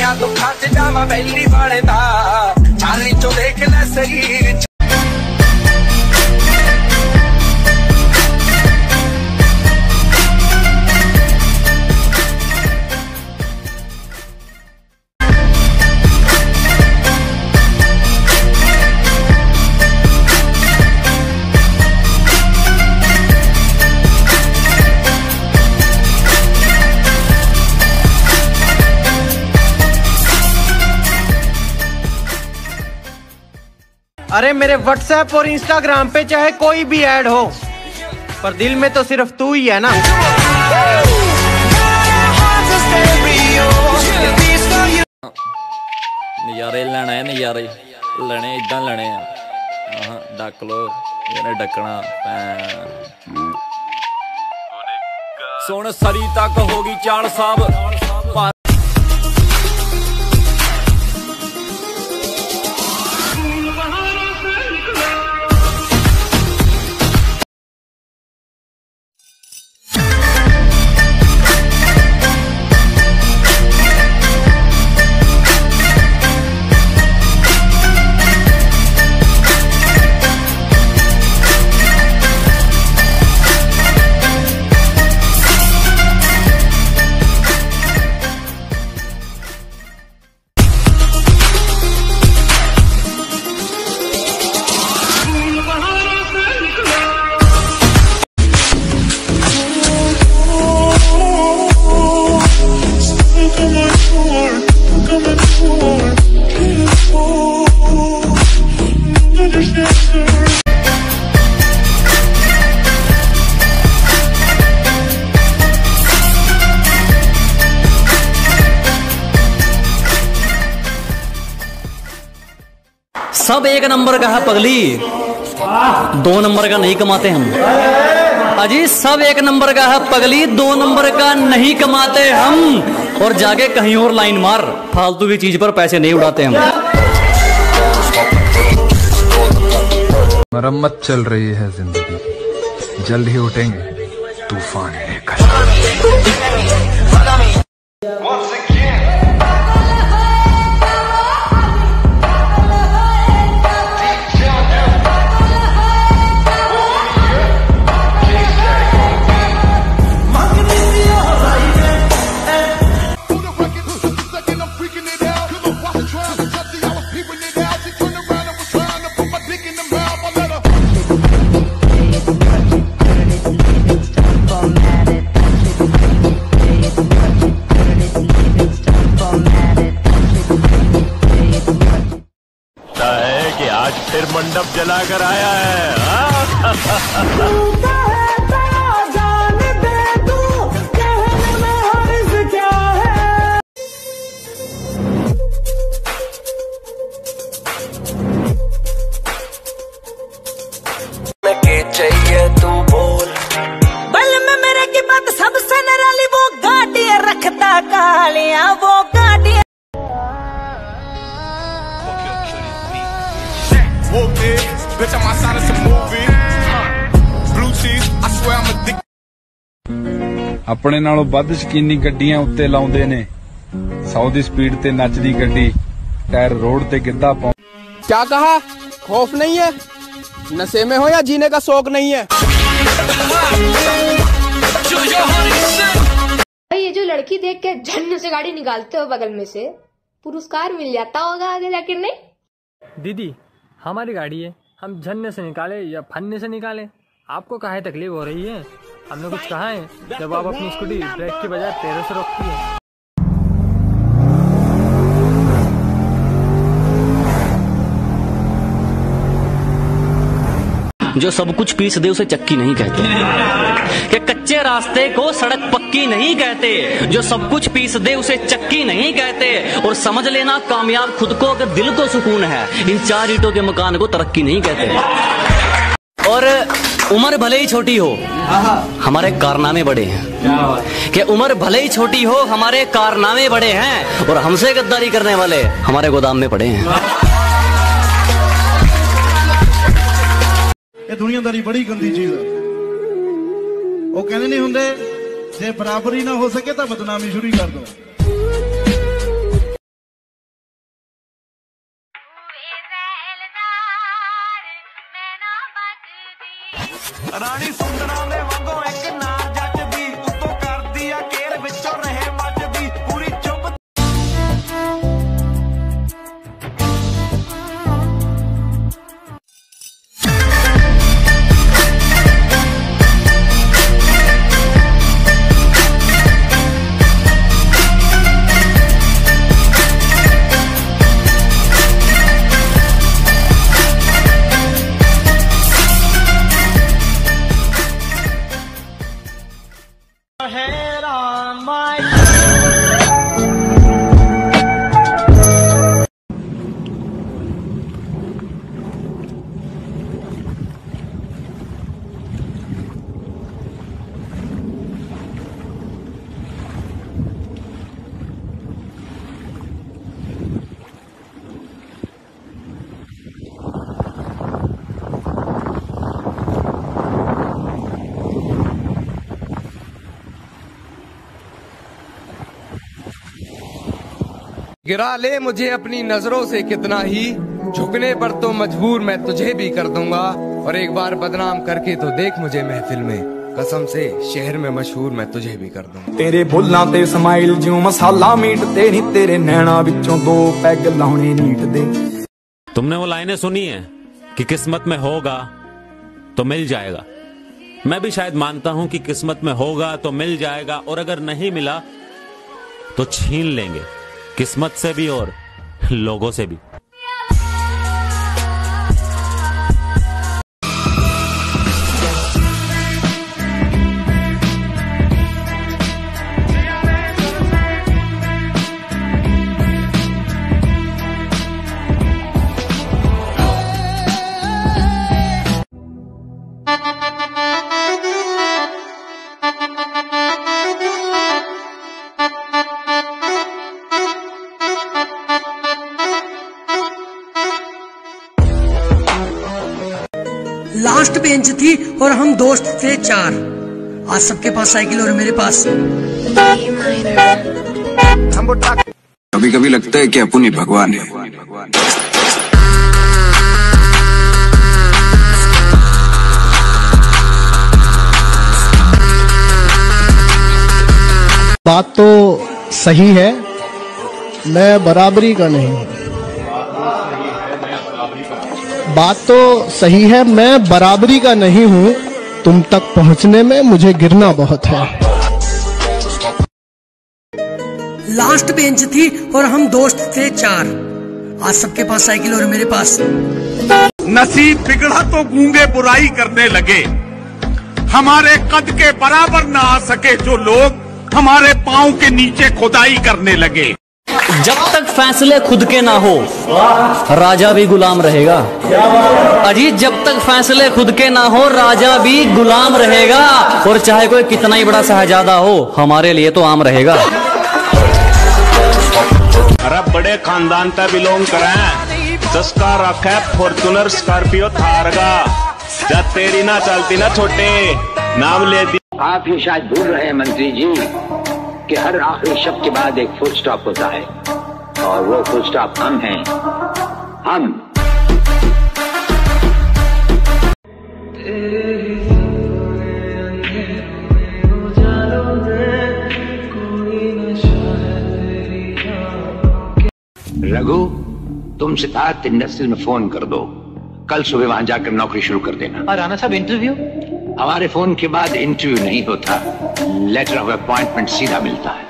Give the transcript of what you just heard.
दुनिया दुखा च जावा वैली वाले दा चाली चो देख ले शरीर। अरे मेरे व्हाट्सएप और इंस्टाग्राम पे चाहे कोई भी ऐड हो, पर दिल में तो सिर्फ तू ही है ना। नज़ारे लेना है, नज़ारे लेने इदा लेने डक लो इन्हें डकना सुन सरी तक होगी चाल साहब। सब एक नंबर का है पगली, 2 नंबर का नहीं कमाते हम। अजी सब एक नंबर का है पगली, 2 नंबर का नहीं कमाते हम। और जाके कहीं और लाइन मार, फालतू की चीज पर पैसे नहीं उड़ाते हम। मरम्मत चल रही है जिंदगी, जल्द ही उठेंगे तूफान लेकर। कि आज फिर मंडप जलाकर आया है। चाहिए तू बोल बल में मेरे की बात सबसे निराली, वो गाड़ी रखता कालिया, वो गाड़ी Bitch, I'm outside of some movie. Blue cheese, I swear I'm addicted. अपने नालों ਵੱਧ ਸ਼ਕੀਨੀ ਗੱਡੀਆਂ ਉੱਤੇ ਲਾਉਂਦੇ ਨੇ, 100 ਦੀ स्पीड ਤੇ ਨੱਚਦੀ ਗੱਡੀ, टायर रोड ते गिद्दा पाਉ। क्या कहा? खौफ नहीं है? नशे में हो या जीने का शौक नहीं है? ये जो लड़की देख के झन्न से गाड़ी निकालते हो बगल में से, पुरस्कार मिल जाता होगा आगे जाकर। नहीं दीदी, हमारी गाड़ी है, हम झन्ने से निकाले या फन्ने से निकाले, आपको काहे तकलीफ हो रही है? हमने कुछ कहा है जब आप अपनी स्कूटी ब्रेक की बजाय पैरों से रोकती है? जो सब कुछ पीस दे उसे चक्की नहीं कहते, कि कच्चे रास्ते को सड़क पक्की नहीं कहते। जो सब कुछ पीस दे उसे चक्की नहीं कहते। और समझ लेना कामयाब खुद को अगर दिल को सुकून है, इन 4 ईंटों के मकान को तरक्की नहीं कहते। और उम्र भले ही छोटी हो, हमारे कारनामे बड़े हैं। कि उम्र भले ही छोटी हो, हमारे कारनामे बड़े हैं। और हमसे गद्दारी करने वाले हमारे गोदाम में पड़े हैं। ਇਹ ਦੁਨੀਆਦਾਰੀ ਬੜੀ ਗੰਦੀ ਚੀਜ਼ ਹੈ। ਉਹ ਕਹਿੰਦੇ ਨਹੀਂ ਹੁੰਦੇ, ਜੇ ਬਰਾਬਰੀ ਨਾ ਹੋ ਸਕੇ ਤਾਂ ਬਦਨਾਮੀ ਸ਼ੁਰੂ ਕਰ ਦੋ। ਰਾਣੀ ਸੁੰਦਰਾਂ ਦੇ ਵਾਂਗੋਂ ਇੱਕ ਨਾਰ ਜੱਟ ਦੀ ਉੱਤੋਂ ਕਰਦੀ ਆ ਕੇਰ ਵਿੱਚੋਂ ਰਹੇ ਮੱਚਦੀ ਪੂਰੀ ਚੁੱਪ गिरा ले मुझे अपनी नजरों से कितना ही झुकने पर तो मजबूर मैं तुझे भी कर दूंगा और एक बार बदनाम करके तो देख मुझे महफिल में कसम से शहर में मशहूर मैं तुझे भी कर दूंगा। तेरे बुल्लां ते स्माइल ज्यों मसाला मीट ते नी तेरे नैना विचों दो पैग लाउणे नीट दे। तुमने वो लाइनें सुनी है कि किस्मत में होगा तो मिल जाएगा। मैं भी शायद मानता हूं कि किस्मत में होगा तो मिल जाएगा और अगर नहीं मिला तो छीन लेंगे, किस्मत से भी और लोगों से भी। लास्ट बेंच थी और हम दोस्त थे 4। आज सबके पास साइकिल और मेरे पास। कभी कभी लगता है कि अपन ही भगवान है। बात तो सही है, मैं बराबरी का नहीं हूँ। बात तो सही है, मैं बराबरी का नहीं हूँ। तुम तक पहुँचने में मुझे गिरना बहुत है। लास्ट बेंच थी और हम दोस्त थे 4। आज सबके पास साइकिल और मेरे पास। नसीब बिगड़ा तो गूंगे बुराई करने लगे। हमारे कद के बराबर ना आ सके जो लोग हमारे पांव के नीचे खुदाई करने लगे। जब तक फैसले खुद के ना हो राजा भी गुलाम रहेगा। अजीत, जब तक फैसले खुद के ना हो राजा भी गुलाम रहेगा और चाहे कोई कितना ही बड़ा शहजादा हो हमारे लिए तो आम रहेगा। अरे बड़े खानदान से बिलोंग करें, चस्का रखे फॉर्चूनर स्कॉर्पियो थारगा, जब तेरी ना चलती ना छोटे नाम लेती। आप ये शायद भूल रहे हैं मंत्री जी कि हर आखिरी शब्द के बाद एक फुल स्टॉप होता है और वो फुल स्टॉप हम हैं। हम रघु, तुम सितारत इंडस्ट्रीज में फोन कर दो, कल सुबह वहां जाकर नौकरी शुरू कर देना। और राणा साहब इंटरव्यू? हमारे फोन के बाद इंटरव्यू नहीं होता, लेटर ऑफ अपॉइंटमेंट सीधा मिलता है।